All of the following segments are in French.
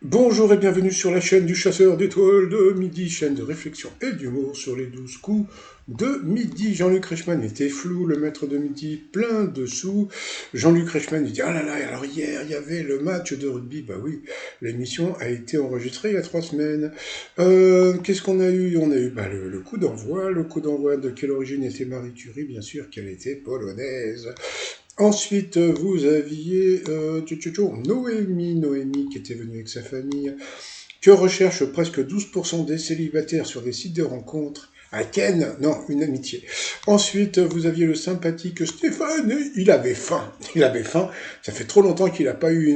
Bonjour et bienvenue sur la chaîne du chasseur d'étoiles de midi, chaîne de réflexion et d'humour sur les 12 coups de midi. Jean-Luc Reichmann était flou, le maître de midi plein de sous. Jean-Luc Reichmann dit « Ah là là, alors hier il y avait le match de rugby ». Bah oui, l'émission a été enregistrée il y a 3 semaines. Qu'est-ce qu'on a eu? On a eu le coup d'envoi. Le coup d'envoi de quelle origine était Marie Curie? Bien sûr qu'elle était polonaise. Ensuite, vous aviez Noémie qui était venue avec sa famille, que recherche presque 12% des célibataires sur des sites de rencontres. À Ken, non, une amitié. Ensuite, vous aviez le sympathique Stéphane, il avait faim. Il avait faim. Ça fait trop longtemps qu'il n'a pas eu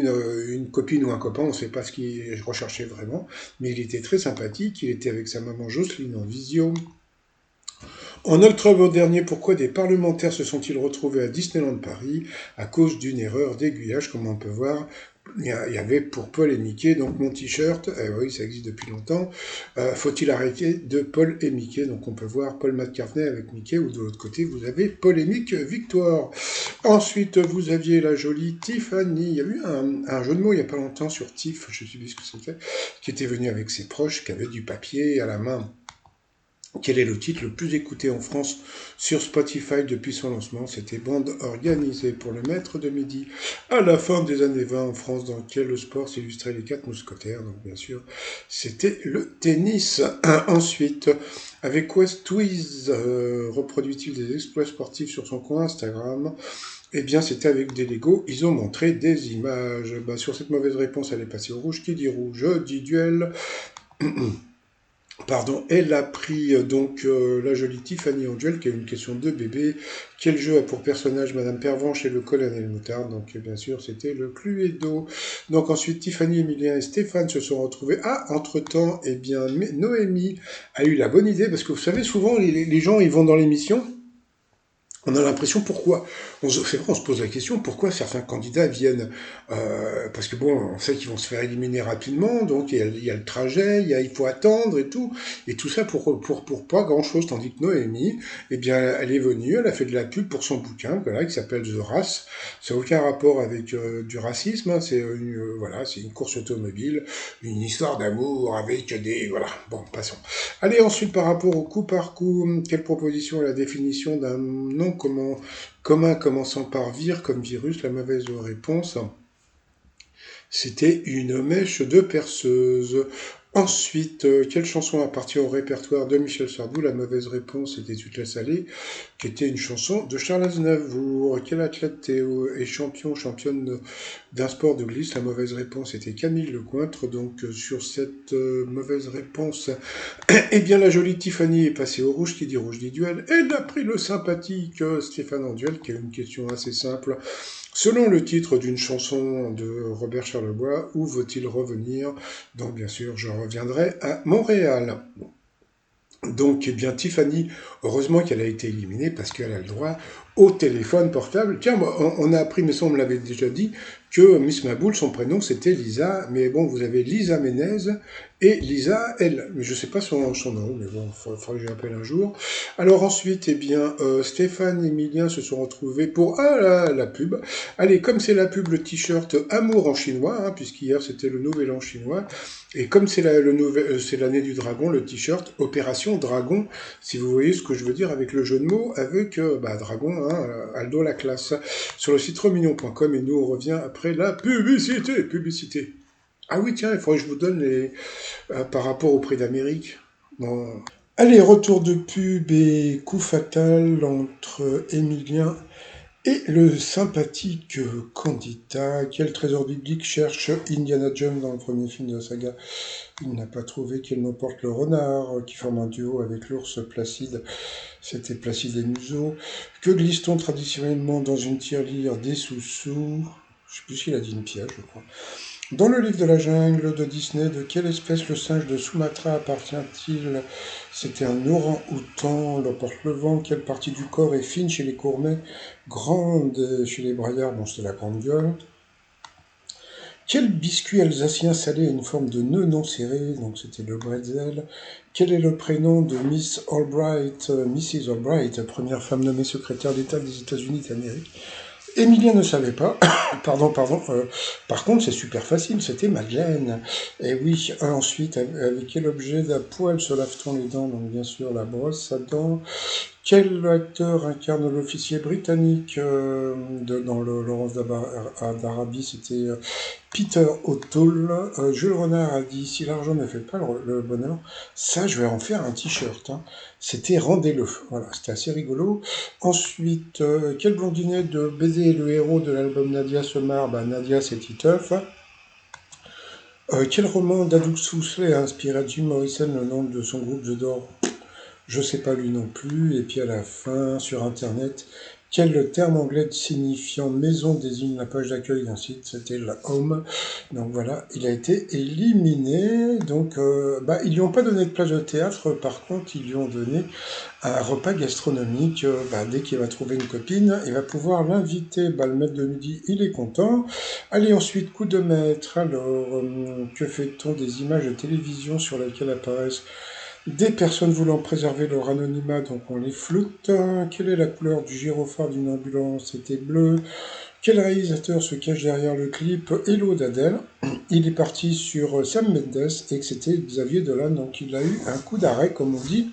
une copine ou un copain, on ne sait pas ce qu'il recherchait vraiment, mais il était très sympathique. Il était avec sa maman Jocelyne en visio. En octobre dernier, pourquoi des parlementaires se sont-ils retrouvés à Disneyland Paris à cause d'une erreur d'aiguillage, comme on peut voir? Il y avait pour Paul et Mickey, donc mon t-shirt, oui, ça existe depuis longtemps. Faut-il arrêter de Paul et Mickey? Donc on peut voir Paul McCartney avec Mickey, ou de l'autre côté, vous avez Polémique Victoire. Ensuite, vous aviez la jolie Tiffany. Il y a eu un jeu de mots il n'y a pas longtemps sur Tiff, je ne sais plus ce que c'était, qui était venu avec ses proches, qui avait du papier à la main. Quel est le titre le plus écouté en France sur Spotify depuis son lancement? C'était Bande organisée pour le maître de midi. À la fin des années 20 en France, dans quel sport s'illustraient les 4 mousquetaires? Donc bien sûr, c'était le tennis. Ensuite, avec quoi Twiz reproduit-il des exploits sportifs sur son compte Instagram? Eh bien, c'était avec des Legos. Ils ont montré des images. Sur cette mauvaise réponse, elle est passée au rouge. Qui dit rouge dit duel. Pardon, elle a pris la jolie Tiffany en duel, qui a une question de bébé. Quel jeu a pour personnage Madame Pervenche et le colonel Moutarde? Donc bien sûr, c'était le Cluedo. Donc ensuite, Tiffany, Emilien et Stéphane se sont retrouvés. Ah, entre-temps, eh bien, Noémie a eu la bonne idée, parce que vous savez, souvent, les gens, ils vont dans l'émission, on a l'impression pourquoi. C'est vrai, on se pose la question pourquoi certains candidats viennent. Parce que bon, on sait qu'ils vont se faire éliminer rapidement, donc il y a le trajet, il faut attendre et tout ça pour pas grand chose. Tandis que Noémie, eh bien, elle est venue, elle a fait de la pub pour son bouquin, voilà, qui s'appelle The Race. Ça n'a aucun rapport avec du racisme, hein, c'est une course automobile, une histoire d'amour avec voilà. Bon, passons. Allez, ensuite, par rapport au coup par coup, quelle proposition est la définition d'un nom commun commençant par vir comme virus? La mauvaise réponse, c'était une mèche de perceuse. Ensuite, quelle chanson appartient au répertoire de Michel Sardou? La mauvaise réponse était Tu te laisses aller, qui était une chanson de Charles Aznavour. Quel athlète est championne d'un sport de glisse? La mauvaise réponse était Camille Lecointre. Donc sur cette mauvaise réponse, eh bien la jolie Tiffany est passée au rouge, qui dit rouge dit duel. Elle a pris le sympathique Stéphane en duel, qui a une question assez simple. Selon le titre d'une chanson de Robert Charlebois, où veut-il revenir? Donc bien sûr, je reviendrai à Montréal. Donc, eh bien, Tiffany, heureusement qu'elle a été éliminée parce qu'elle a le droit au téléphone portable. Tiens, on a appris, mais ça on me l'avait déjà dit, que Miss Maboul, son prénom c'était Lisa, mais bon, vous avez Lisa Menez et Lisa elle, mais je sais pas son nom, mais bon, il faudra que je l'appelle un jour. Alors ensuite, eh bien, Stéphane et Emilien se sont retrouvés pour la pub. Allez, comme c'est la pub, le t-shirt Amour en chinois, hein, puisqu'hier c'était le nouvel an chinois, et comme c'est l'année du dragon, le t-shirt Opération Dragon, si vous voyez ce que je veux dire avec le jeu de mots, avec Dragon, hein, Aldo la classe, sur le site remignon.com, et nous on revient après la publicité. Ah oui, tiens, il faudrait que je vous donne par rapport au prix d'Amérique. Bon. Allez, retour de pub et coup fatal entre Emilien et le sympathique candidat. Quel trésor biblique cherche Indiana Jones dans le premier film de la saga? Il n'a pas trouvé qu'il n'emporte le renard, qui forme un duo avec l'ours Placide. C'était Placide et Museau. Que glisse-t-on traditionnellement dans une tirelire des sous-sous? Je sais plus s'il a dit une pièce, je crois. Dans le livre de la jungle de Disney, de quelle espèce le singe de Sumatra appartient-il? C'était un orang-outan, le porte-le-vent. Quelle partie du corps est fine chez les gourmets, grande chez les braillards? Bon, c'était la grande gueule. Quel biscuit alsacien salé a une forme de nœud non serré? Donc c'était le bretzel. Quel est le prénom de Miss Albright, Mrs. Albright, première femme nommée secrétaire d'État des États-Unis d'Amérique? Emilia ne savait pas. Pardon. Par contre, c'est super facile, c'était Madeleine. Et oui, ensuite, avec quel objet d'un poil se lave-t-on les dents? Donc, bien sûr, la brosse à dents. Quel acteur incarne l'officier britannique dans Laurence d'Arabie? C'était Peter O'Toole. Jules Renard a dit, si l'argent ne fait pas le bonheur, ça, je vais en faire un t-shirt, hein. C'était Rendez-le. Voilà, c'était assez rigolo. Ensuite, quel blondinet de Baiser est le héros de l'album Nadia se marre? Bah, Nadia, c'est Titeuf. Quel roman d'Adoux Huxley a inspiré Jim Morrison le nom de son groupe The Doors? Je sais pas lui non plus. Et puis à la fin, sur Internet, quel terme anglais signifiant maison désigne la page d'accueil d'un site? C'était la home. Donc voilà, il a été éliminé. Donc ils lui ont pas donné de place de théâtre. Par contre, ils lui ont donné un repas gastronomique. Dès qu'il va trouver une copine, il va pouvoir l'inviter. Le maître de midi, il est content. Allez, ensuite, coup de maître. Alors, que fait-on des images de télévision sur lesquelles apparaissent des personnes voulant préserver leur anonymat, donc on les floute. Quelle est la couleur du gyrophare d'une ambulance? C'était bleu. Quel réalisateur se cache derrière le clip Hello d'Adèle? Il est parti sur Sam Mendes et que c'était Xavier Dolan, donc il a eu un coup d'arrêt, comme on dit.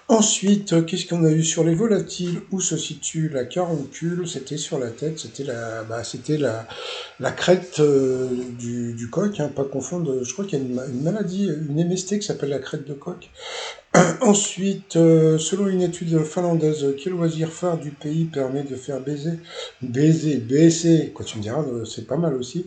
Ensuite, qu'est-ce qu'on a eu sur les volatiles? Où se situe la caroncule? C'était sur la tête, c'était la crête du coq, hein, pas confondre. Je crois qu'il y a une maladie, une MST qui s'appelle la crête de coq. Ensuite, selon une étude finlandaise, quel loisir phare du pays permet de faire baisser, quoi tu me diras, c'est pas mal aussi,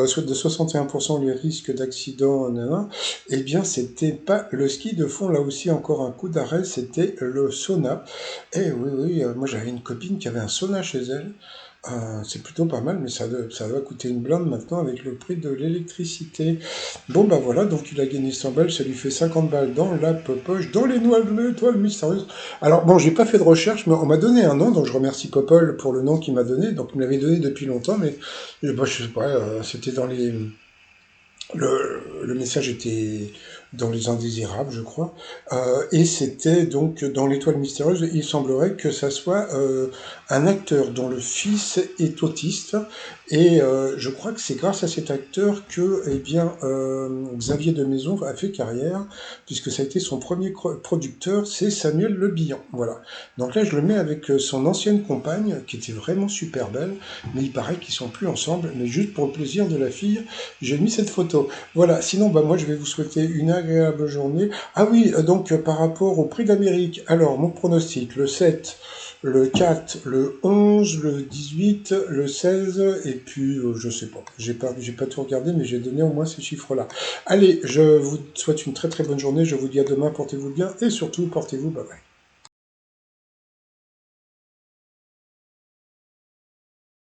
soit de 61% les risques d'accident, eh bien c'était pas le ski de fond, là aussi encore un coup d'arrêt, c'était le sauna. Et oui, moi j'avais une copine qui avait un sauna chez elle. C'est plutôt pas mal, mais ça doit coûter une blinde maintenant avec le prix de l'électricité. Bon, voilà, donc il a gagné 100 balles, ça lui fait 50 balles dans la poche, dans les noix de l'étoile mystérieuse. Alors, bon, j'ai pas fait de recherche, mais on m'a donné un nom, donc je remercie Popol pour le nom qu'il m'a donné. Donc, il me l'avait donné depuis longtemps, mais je sais pas, c'était dans les. Le message était dans les indésirables, je crois. Et c'était donc dans l'étoile mystérieuse. Il semblerait que ça soit un acteur dont le fils est autiste. Et je crois que c'est grâce à cet acteur que Xavier de Maison a fait carrière, puisque ça a été son premier producteur, c'est Samuel Le Bihan. Voilà. Donc là, je le mets avec son ancienne compagne, qui était vraiment super belle, mais il paraît qu'ils sont plus ensemble, mais juste pour le plaisir de la fille, j'ai mis cette photo. Voilà, sinon, moi, je vais vous souhaiter une agréable journée. Ah oui, par rapport au prix d'Amérique, alors, mon pronostic, le 7, le 4, le 11, le 18, le 16, et puis, je sais pas. J'ai pas tout regardé, mais j'ai donné au moins ces chiffres-là. Allez, je vous souhaite une très très bonne journée. Je vous dis à demain, portez-vous bien, et surtout, portez-vous, bye bye.